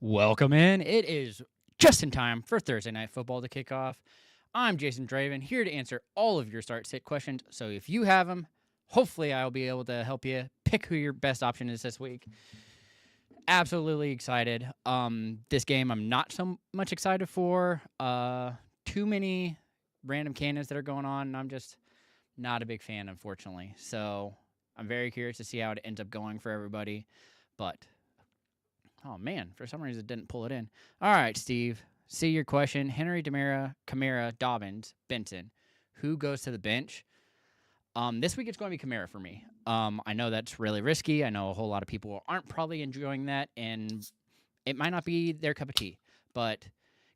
Welcome in. It is just in time for Thursday Night Football to kick off. I'm Jason Draven, here to answer all of your start-sit questions. So if you have them, hopefully I'll be able to help you pick who your best option is this week. Absolutely excited. This game I'm not so much excited for. Too many random canons that are going on, and I'm just not a big fan, unfortunately. So I'm very curious to see how it ends up going for everybody. But oh, man, for some reason it didn't pull it in. All right, Steve, see your question. Henry, Kamara, Dobbins, Benson. Who goes to the bench? This week it's going to be Kamara for me. I know that's really risky. I know a whole lot of people aren't probably enjoying that, and it might not be their cup of tea. But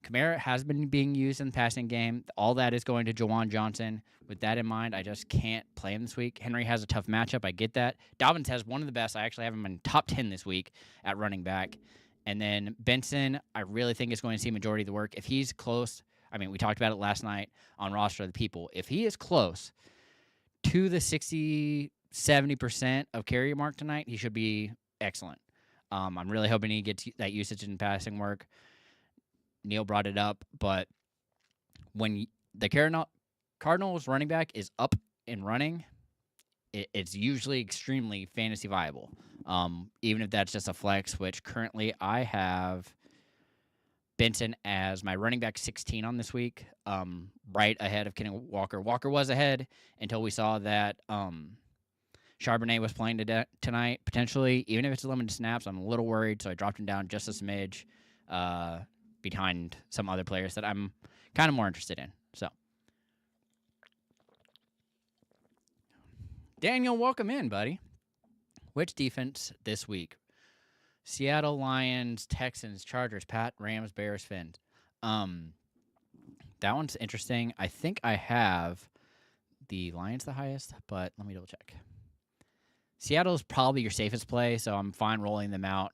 Kamara has been being used in the passing game. All that is going to Jawan Johnson. With that in mind, I just can't play him this week. Henry has a tough matchup. I get that. Dobbins has one of the best. I actually have him in top 10 this week at running back. And then Benson, I really think is going to see majority of the work. If he's close, I mean, we talked about it last night on Roster of the People. If he is close to the 60, 70% of carry mark tonight, he should be excellent. I'm really hoping he gets that usage in passing work. Neil brought it up, but when the Cardinals running back is up and running, it's usually extremely fantasy viable. Even if that's just a flex, which currently I have Benson as my running back 16 on this week, right ahead of Kenny Walker. Walker was ahead until we saw that Charbonnet was playing tonight, potentially. Even if it's limited snaps, I'm a little worried, so I dropped him down just a smidge behind some other players that I'm kind of more interested in. So, Daniel, welcome in, buddy. Which defense this week? Seattle, Lions, Texans, Chargers, Pat, Rams, Bears, Fins. That one's interesting. I think I have the Lions the highest, but let me double check. Seattle's probably your safest play, so I'm fine rolling them out.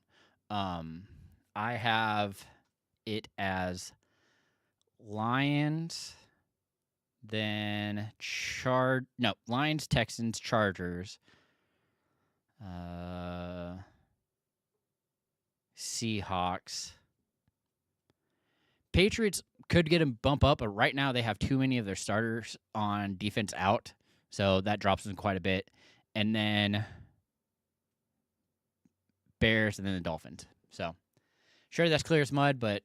I have it as Lions, then Lions, Texans, Chargers, Seahawks. Patriots could get a bump up, but right now they have too many of their starters on defense out, so that drops them quite a bit. And then Bears, and then the Dolphins. So, sure, that's clear as mud, but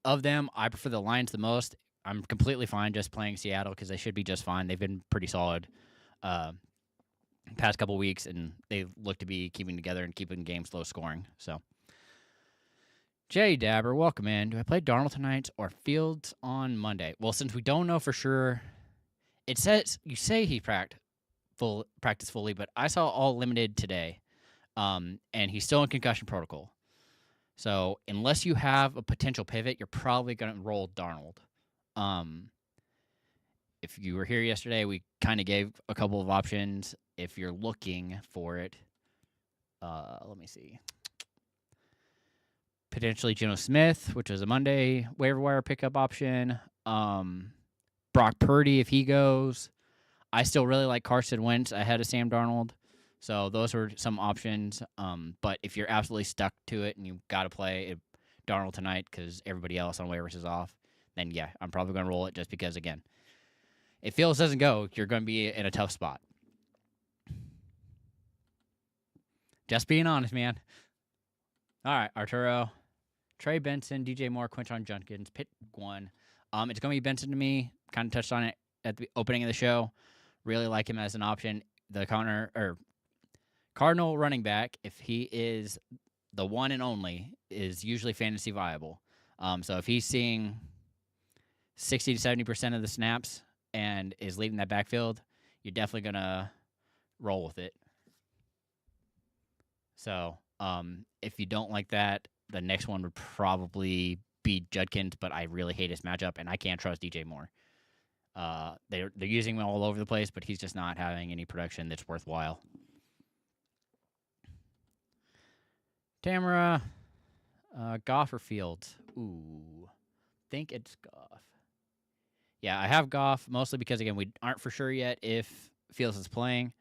of them, I prefer the Lions the most. I'm completely fine just playing Seattle because they should be just fine. They've been pretty solid past couple weeks, and they look to be keeping together and keeping games low scoring. So, Jay Dabber, welcome in. Do I play Darnold tonight or Fields on Monday? Well, since we don't know for sure, it says you say he practiced fully, but I saw all limited today, and he's still in concussion protocol. So unless you have a potential pivot, you're probably going to roll Darnold. If you were here yesterday, we kind of gave a couple of options. If you're looking for it, let me see. Potentially Geno Smith, which is a Monday waiver wire pickup option. Brock Purdy, if he goes. I still really like Carson Wentz ahead of Sam Darnold. So those are some options. But if you're absolutely stuck to it and you've got to play Darnold tonight because everybody else on waivers is off, then yeah, I'm probably going to roll it just because, again, if Fields doesn't go, you're going to be in a tough spot. Just being honest, man. All right, Arturo, Trey Benson, DJ Moore, Quinton Judkins, pick one. It's going to be Benson to me. Kind of touched on it at the opening of the show. Really like him as an option. The Cardinal running back, if he is the one and only, is usually fantasy viable. So if he's seeing 60 to 70% of the snaps and is leading that backfield, you're definitely going to roll with it. So if you don't like that, the next one would probably be Judkins, but I really hate his matchup, and I can't trust DJ Moore. They're using him all over the place, but he's just not having any production that's worthwhile. Tamara, Goff or Fields? Ooh, think it's Goff. Yeah, I have Goff mostly because, again, we aren't for sure yet if Fields is playing.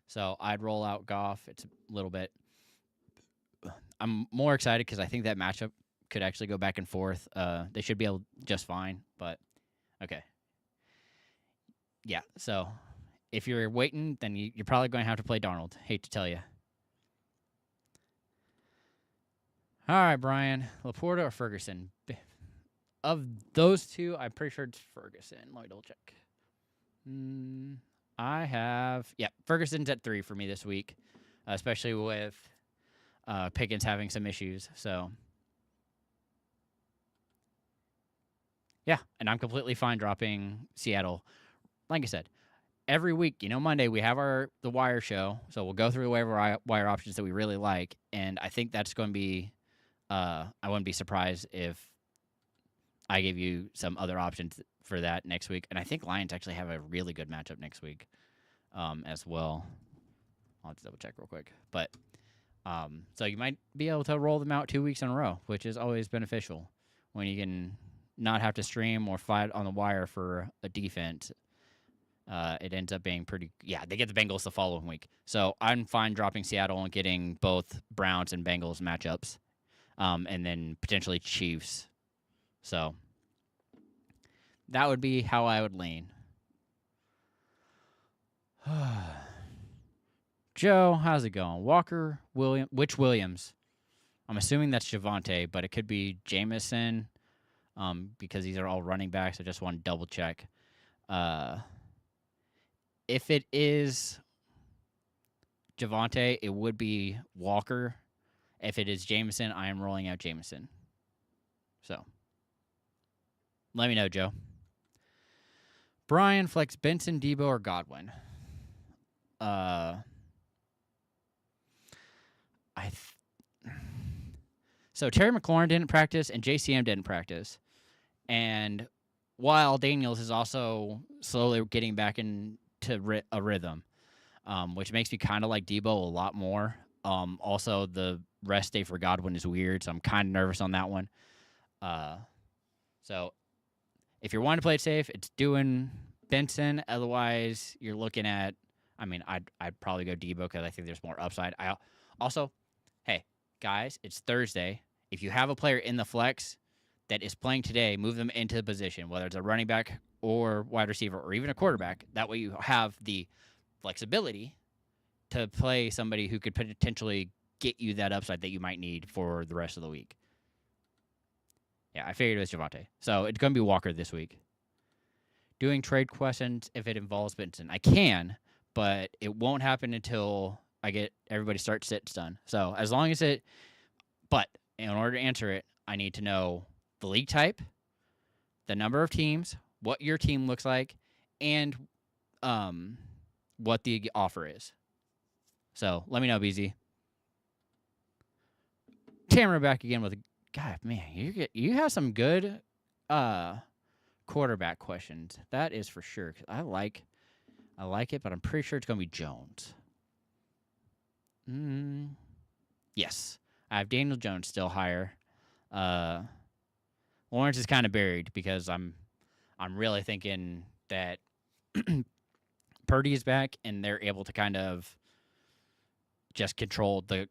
So I'd roll out Goff. It's a little bit. I'm more excited because I think that matchup could actually go back and forth. They should be able just fine, but okay. Yeah, so if you're waiting, then you're probably going to have to play Darnold. Hate to tell you. All right, Brian, Laporta or Ferguson? Of those two, I'm pretty sure it's Ferguson. Let me double check. I have, Ferguson's at 3 for me this week, especially with Pickens having some issues. So, yeah, and I'm completely fine dropping Seattle. Like I said, every week, Monday we have the wire show, so we'll go through the wire options that we really like, and I think that's going to be. I wouldn't be surprised if I gave you some other options for that next week, and I think Lions actually have a really good matchup next week, as well. I'll have to double check real quick, but so you might be able to roll them out 2 weeks in a row, which is always beneficial when you can not have to stream or fight on the wire for a defense. It ends up being pretty. Yeah, they get the Bengals the following week, so I'm fine dropping Seattle and getting both Browns and Bengals matchups, and then potentially Chiefs. So that would be how I would lean. Joe, how's it going? Walker, which Williams? I'm assuming that's Javonte, but it could be Jameson, because these are all running backs. I just want to double check. If it is Javonte, it would be Walker. If it is Jameson, I am rolling out Jameson. So let me know, Joe. Brian, flex Benson, Debo, or Godwin? So Terry McLaurin didn't practice and JCM didn't practice. And while Daniels is also slowly getting back into a rhythm, which makes me kind of like Debo a lot more. Also, the rest day for Godwin is weird, so I'm kind of nervous on that one. So if you're wanting to play it safe, it's doing Benson. Otherwise, you're looking at, I'd probably go Debo because I think there's more upside. Also, hey, guys, it's Thursday. If you have a player in the flex that is playing today, move them into the position, whether it's a running back or wide receiver or even a quarterback. That way you have the flexibility to play somebody who could potentially get you that upside that you might need for the rest of the week. Yeah, I figured it was Javonte. So it's going to be Walker this week. Doing trade questions if it involves Benson. I can, but it won't happen until I get everybody start sits done. So as long as but in order to answer it, I need to know the league type, the number of teams, what your team looks like, and what the offer is. So let me know, BZ. Tamara back again with God, man, you have some good quarterback questions. That is for sure. I like it, but I'm pretty sure it's going to be Jones. Yes. I have Daniel Jones still higher. Lawrence is kind of buried because I'm really thinking that Purdy is back and they're able to kind of just control the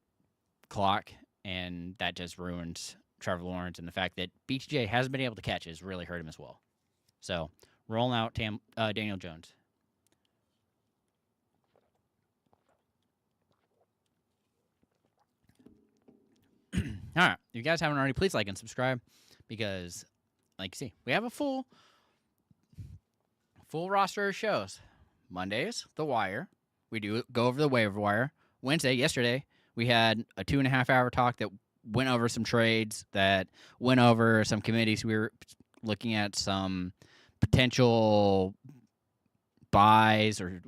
clock, and that just ruins Trevor Lawrence, and the fact that BTJ hasn't been able to catch has really hurt him as well. So rolling out Daniel Jones. All right. If you guys haven't already, please like and subscribe because, like you see, we have a full roster of shows. Mondays, The Wire. We do go over the waiver wire. Yesterday, we had a 2.5 hour talk that went over some trades, that went over some committees. We were looking at some potential buys or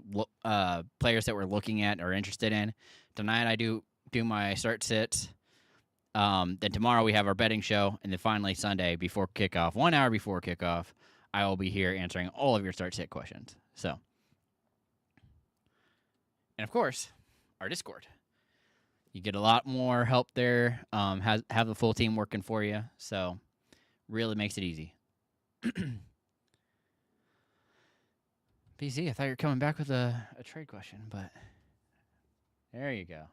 players that we're looking at or interested in. Tonight, I do my start sits. Then tomorrow we have our betting show, and then finally Sunday before kickoff, 1 hour before kickoff, I will be here answering all of your start sit questions. So, and of course, our Discord. You get a lot more help there. Have the full team working for you, so really makes it easy. BZ, I thought you were coming back with a trade question, but there you go.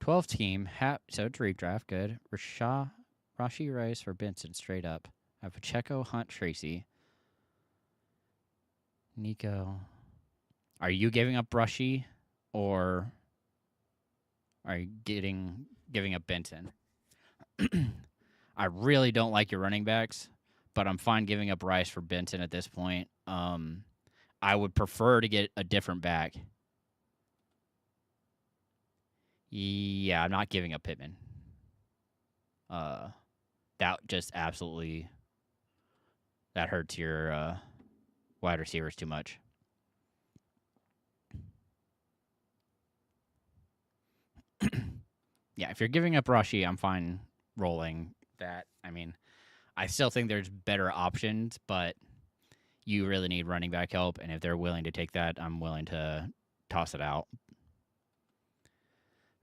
12 team. So it's redraft. Good. Rashi Rice for Benson straight up. I have Pacheco, Hunt, Tracy. Nico. Are you giving up Rashi or are you giving up Benson? I really don't like your running backs, but I'm fine giving up Rice for Benson at this point. I would prefer to get a different back. Yeah, I'm not giving up Pittman. That just absolutely that hurts your wide receivers too much. Yeah, if you're giving up Rashi, I'm fine rolling that. I mean, I still think there's better options, but you really need running back help, and if they're willing to take that, I'm willing to toss it out.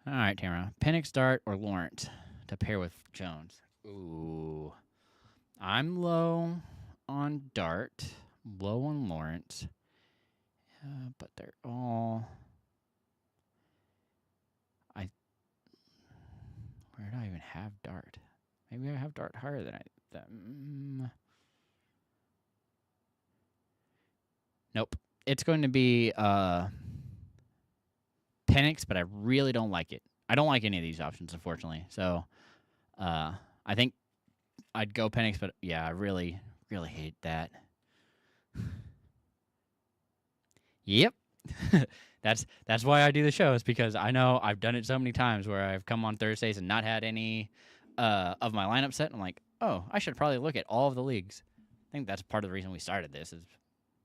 All right, Tamara. Penix, Dart, or Lawrence to pair with Jones? Ooh. I'm low on Dart, low on Lawrence, but they're all... Where do I even have Dart? Maybe I have Dart higher than Nope. It's going to be Penix, but I really don't like it. I don't like any of these options, unfortunately. So I think I'd go Penix, but yeah, I really, really hate that. Yep. That's why I do the shows, because I know I've done it so many times where I've come on Thursdays and not had any of my lineup set. And I'm like, oh, I should probably look at all of the leagues. I think that's part of the reason we started this. Is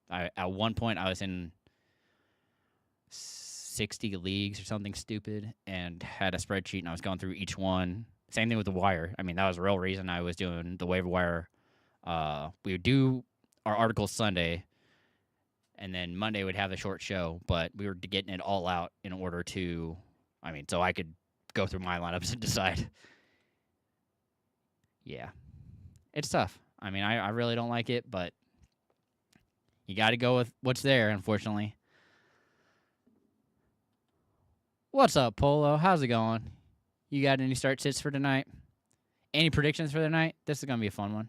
at one point I was in 60 leagues or something stupid and had a spreadsheet, and I was going through each one. Same thing with the wire. I mean, that was the real reason I was doing the waiver wire. We would do our articles Sunday, and then Monday would have a short show, but we were getting it all out in order to, so I could go through my lineups and decide. Yeah. It's tough. I really don't like it, but you got to go with what's there, unfortunately. What's up, Polo? How's it going? You got any start sits for tonight? Any predictions for the night? This is going to be a fun one.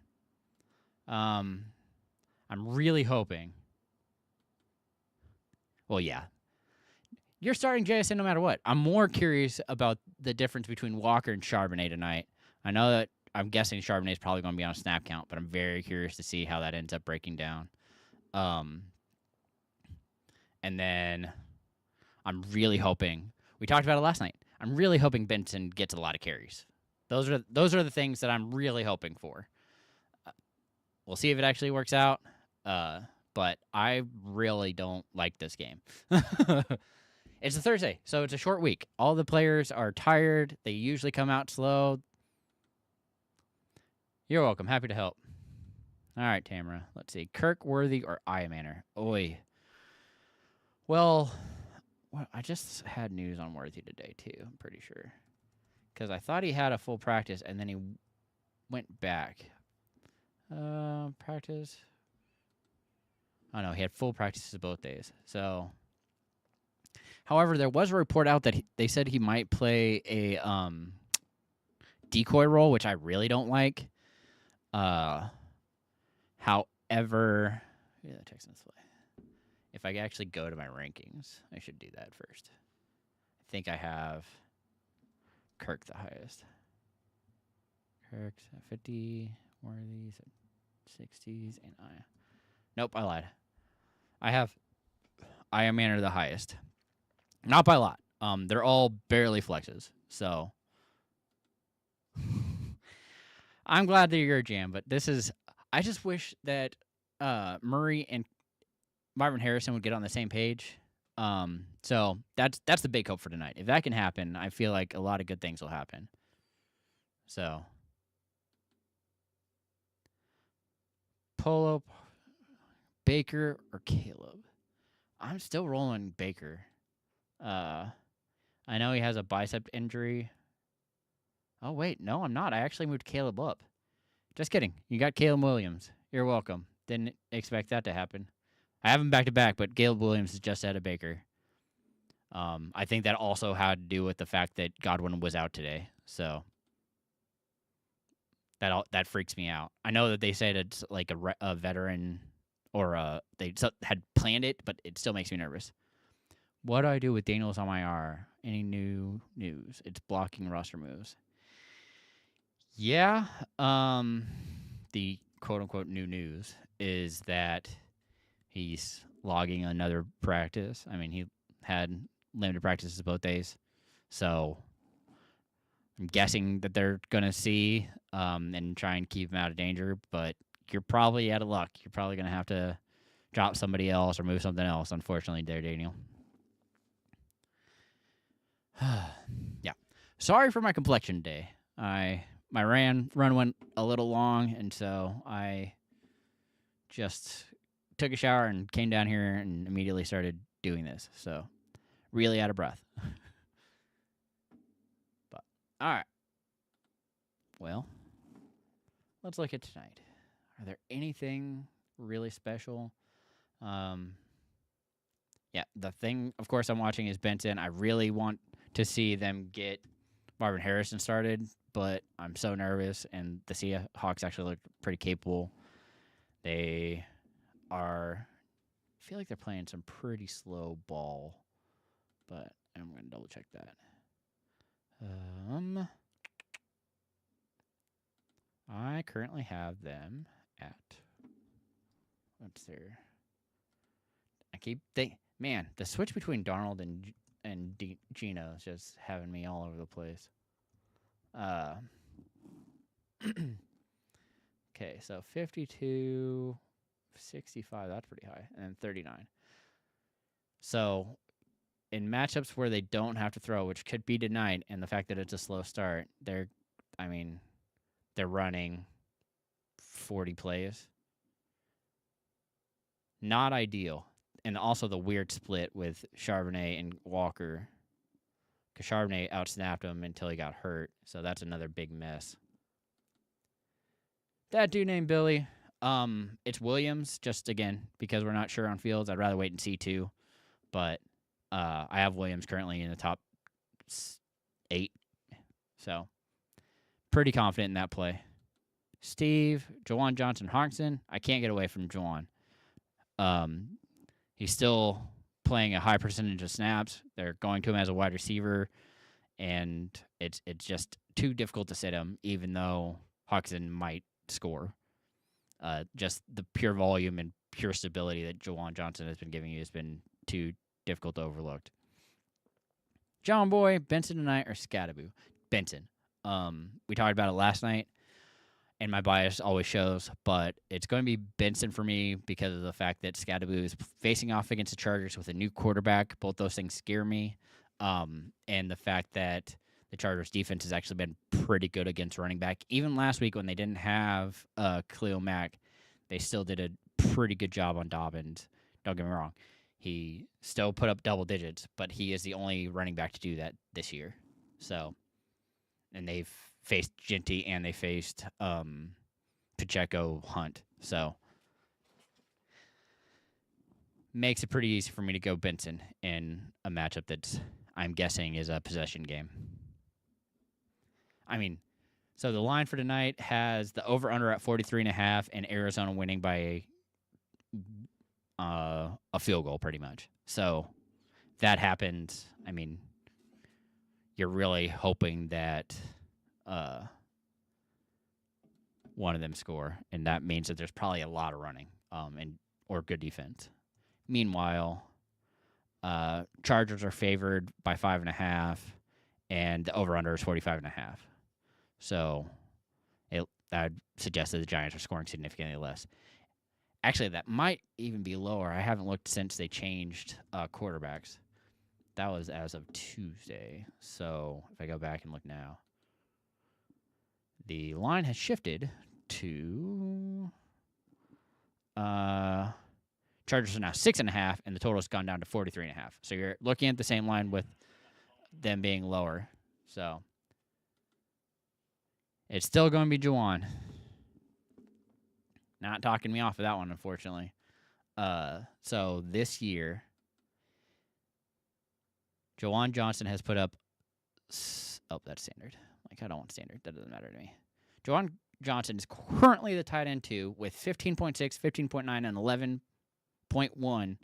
I'm really hoping. Well, yeah. You're starting JSN no matter what. I'm more curious about the difference between Walker and Charbonnet tonight. I know that I'm guessing Charbonnet is probably going to be on a snap count, but I'm very curious to see how that ends up breaking down. And then I'm really hoping, we talked about it last night, I'm really hoping Benson gets a lot of carries. Those are the things that I'm really hoping for. We'll see if it actually works out. But I really don't like this game. It's a Thursday, so it's a short week. All the players are tired. They usually come out slow. You're welcome. Happy to help. All right, Tamara. Let's see. Kirk, Worthy, or Iamaner? Oi. Well, I just had news on Worthy today, too. I'm pretty sure. Because I thought he had a full practice, and then he went back. Practice. Oh, no, he had full practices both days. So, however, there was a report out that they said he might play a decoy role, which I really don't like. However, yeah, text this way. If I actually go to my rankings, I should do that first. I think I have Kirk the highest. Kirk's at 50, Worthy's at 60s, and Nope, I lied. I have Iamaner the highest. Not by a lot. They're all barely flexes, so I'm glad that you're a jam, but I just wish that Murray and Marvin Harrison would get on the same page. So that's the big hope for tonight. If that can happen, I feel like a lot of good things will happen. So Polo, Baker, or Caleb? I'm still rolling Baker. I know he has a bicep injury. Oh, wait. No, I'm not. I actually moved Caleb up. Just kidding. You got Caleb Williams. You're welcome. Didn't expect that to happen. I have him back-to-back, but Caleb Williams is just out of Baker. I think that also had to do with the fact that Godwin was out today. So that freaks me out. I know that they said it's like a veteran or they had planned it, but it still makes me nervous. What do I do with Daniels on my IR? Any new news? It's blocking roster moves. Yeah. The quote unquote new news is that he's logging another practice. I mean, he had limited practices both days. So I'm guessing that they're going to see and try and keep him out of danger. But you're probably out of luck. You're probably going to have to drop somebody else or move something else, unfortunately, there, Daniel. Yeah. Sorry for my complexion today. My run went a little long, and so I just took a shower and came down here and immediately started doing this. So really out of breath. But all right. Well, let's look at tonight. Are there anything really special? Yeah, the thing, of course, I'm watching is Benton. I really want to see them get Marvin Harrison started, but I'm so nervous, and the Seahawks actually look pretty capable. They are, I feel like they're playing some pretty slow ball, but I'm going to double check that. I currently have them at, what's their, I keep thinking, man, the switch between Darnold and Gino is just having me all over the place. Okay, so 52, 65, that's pretty high, and 39. So in matchups where they don't have to throw, which could be tonight, and the fact that it's a slow start, they're running 40 plays. Not ideal. And also the weird split with Charbonnet and Walker, because Charbonnet outsnapped him until he got hurt, so that's another big mess. That dude named Billy, it's Williams, just again, because we're not sure on Fields. I'd rather wait and see too, but I have Williams currently in the top 8, so pretty confident in that play. Steve, Jawan Johnson-Harkson, I can't get away from Jawan. He's still playing a high percentage of snaps. They're going to him as a wide receiver, and it's just too difficult to sit him, even though Hawkinson might score. Just the pure volume and pure stability that Jawan Johnson has been giving you has been too difficult to overlook. John Boy, Benson tonight, or Scattaboo? Benson. We talked about it last night, and my bias always shows, but it's going to be Benson for me because of the fact that Scattaboo is facing off against the Chargers with a new quarterback. Both those things scare me. And the fact that the Chargers defense has actually been pretty good against running back. Even last week when they didn't have Khalil Mack, they still did a pretty good job on Dobbins. Don't get me wrong. He still put up double digits, but he is the only running back to do that this year. So, and they've faced Ginty and they faced Pacheco, Hunt. So makes it pretty easy for me to go Benson in a matchup that's, I'm guessing, is a possession game. I mean, so the line for tonight has the over-under at 43.5 and Arizona winning by a field goal pretty much. So if that happens, I mean, you're really hoping that one of them score, and that means that there's probably a lot of running or good defense. Meanwhile, Chargers are favored by 5.5, and the over/under is 45.5. So I'd suggest that the Giants are scoring significantly less. Actually, that might even be lower. I haven't looked since they changed quarterbacks. That was as of Tuesday. So if I go back and look now, the line has shifted to Chargers are now 6.5, and the total has gone down to 43.5. So you're looking at the same line with them being lower. So it's still going to be Juwan. Not talking me off of that one, unfortunately. So this year, Jawan Johnson has put up. Oh, that's standard. Like, I don't want standard. That doesn't matter to me. Jawan Johnson is currently the tight end 2 with 15.6, 15.9, and 11.1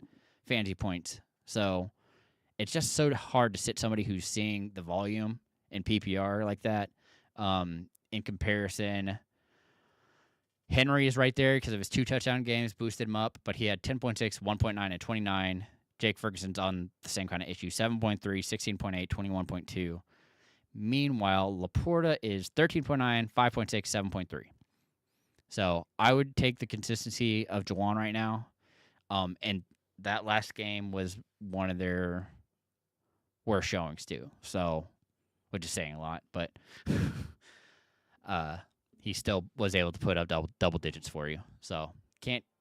fantasy points. So it's just so hard to sit somebody who's seeing the volume in PPR like that. In comparison, Henry is right there because of his 2 touchdown games, boosted him up, but he had 10.6, 1.9, and 29. Jake Ferguson's on the same kind of issue, 7.3, 16.8, 21.2. Meanwhile, Laporta is 13.9, 5.6, 7.3. So I would take the consistency of Jawan right now. And that last game was one of their worst showings too. So, which is saying a lot, but he still was able to put up double digits for you. So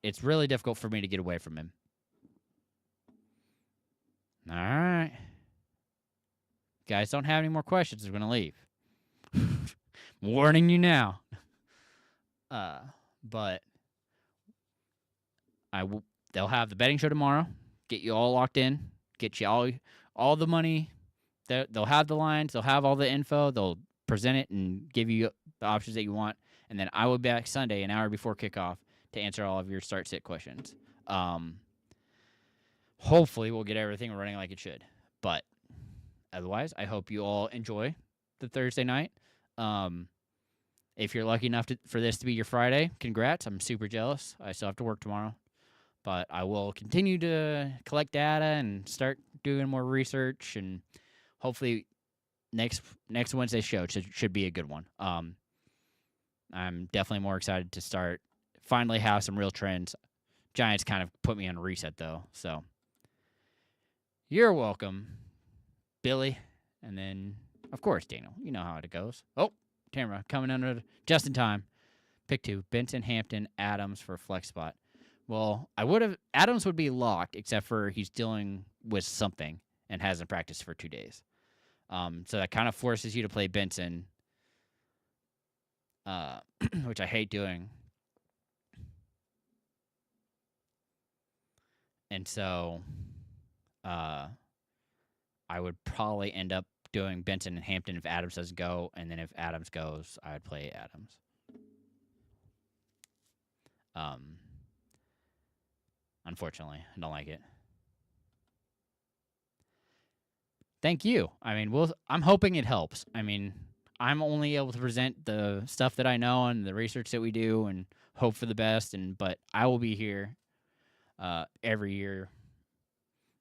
it's really difficult for me to get away from him. All right. Guys, don't have any more questions. I'm going to leave. Warning you now. But they'll have the betting show tomorrow. Get you all locked in. Get you all the money. They'll have the lines. They'll have all the info. They'll present it and give you the options that you want. And then I will be back Sunday, an hour before kickoff, to answer all of your start-sit questions. Hopefully, we'll get everything running like it should. But otherwise, I hope you all enjoy the Thursday night. If you're lucky enough for this to be your Friday, congrats. I'm super jealous. I still have to work tomorrow. But I will continue to collect data and start doing more research. And hopefully next Wednesday's show should be a good one. I'm definitely more excited to finally have some real trends. Giants kind of put me on a reset, though. So you're welcome, Billy. And then, of course, Daniel. You know how it goes. Oh, Tamara coming under just in time. Pick 2, Benson, Hampton, Adams for a flex spot. Well, Adams would be locked, except for he's dealing with something and hasn't practiced for 2 days. So that kind of forces you to play Benson, which I hate doing. And so I would probably end up doing Benson and Hampton if Adams doesn't go, and then if Adams goes, I would play Adams. Unfortunately, I don't like it. Thank you. I mean, I'm hoping it helps. I mean, I'm only able to present the stuff that I know and the research that we do and hope for the best. But I will be here every year.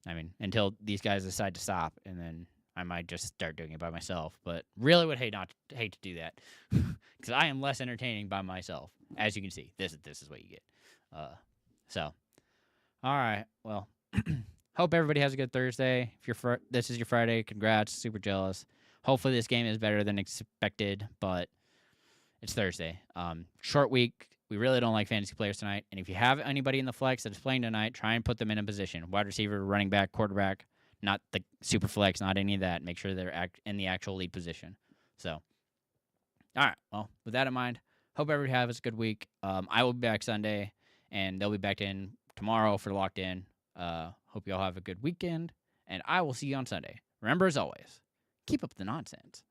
I mean, until these guys decide to stop, and then I might just start doing it by myself. But really would hate to do that because I am less entertaining by myself. As you can see, this is what you get. So, all right. Well, hope everybody has a good Thursday. If this is your Friday, congrats. Super jealous. Hopefully this game is better than expected, but it's Thursday. Short week. We really don't like fantasy players tonight. And if you have anybody in the flex that is playing tonight, try and put them in a position. Wide receiver, running back, quarterback, not the super flex, not any of that. Make sure they're in the actual lead position. So, all right. Well, with that in mind, hope everybody has a good week. I will be back Sunday, and they'll be back in tomorrow for Locked In. Hope you all have a good weekend, and I will see you on Sunday. Remember, as always, keep up the nonsense.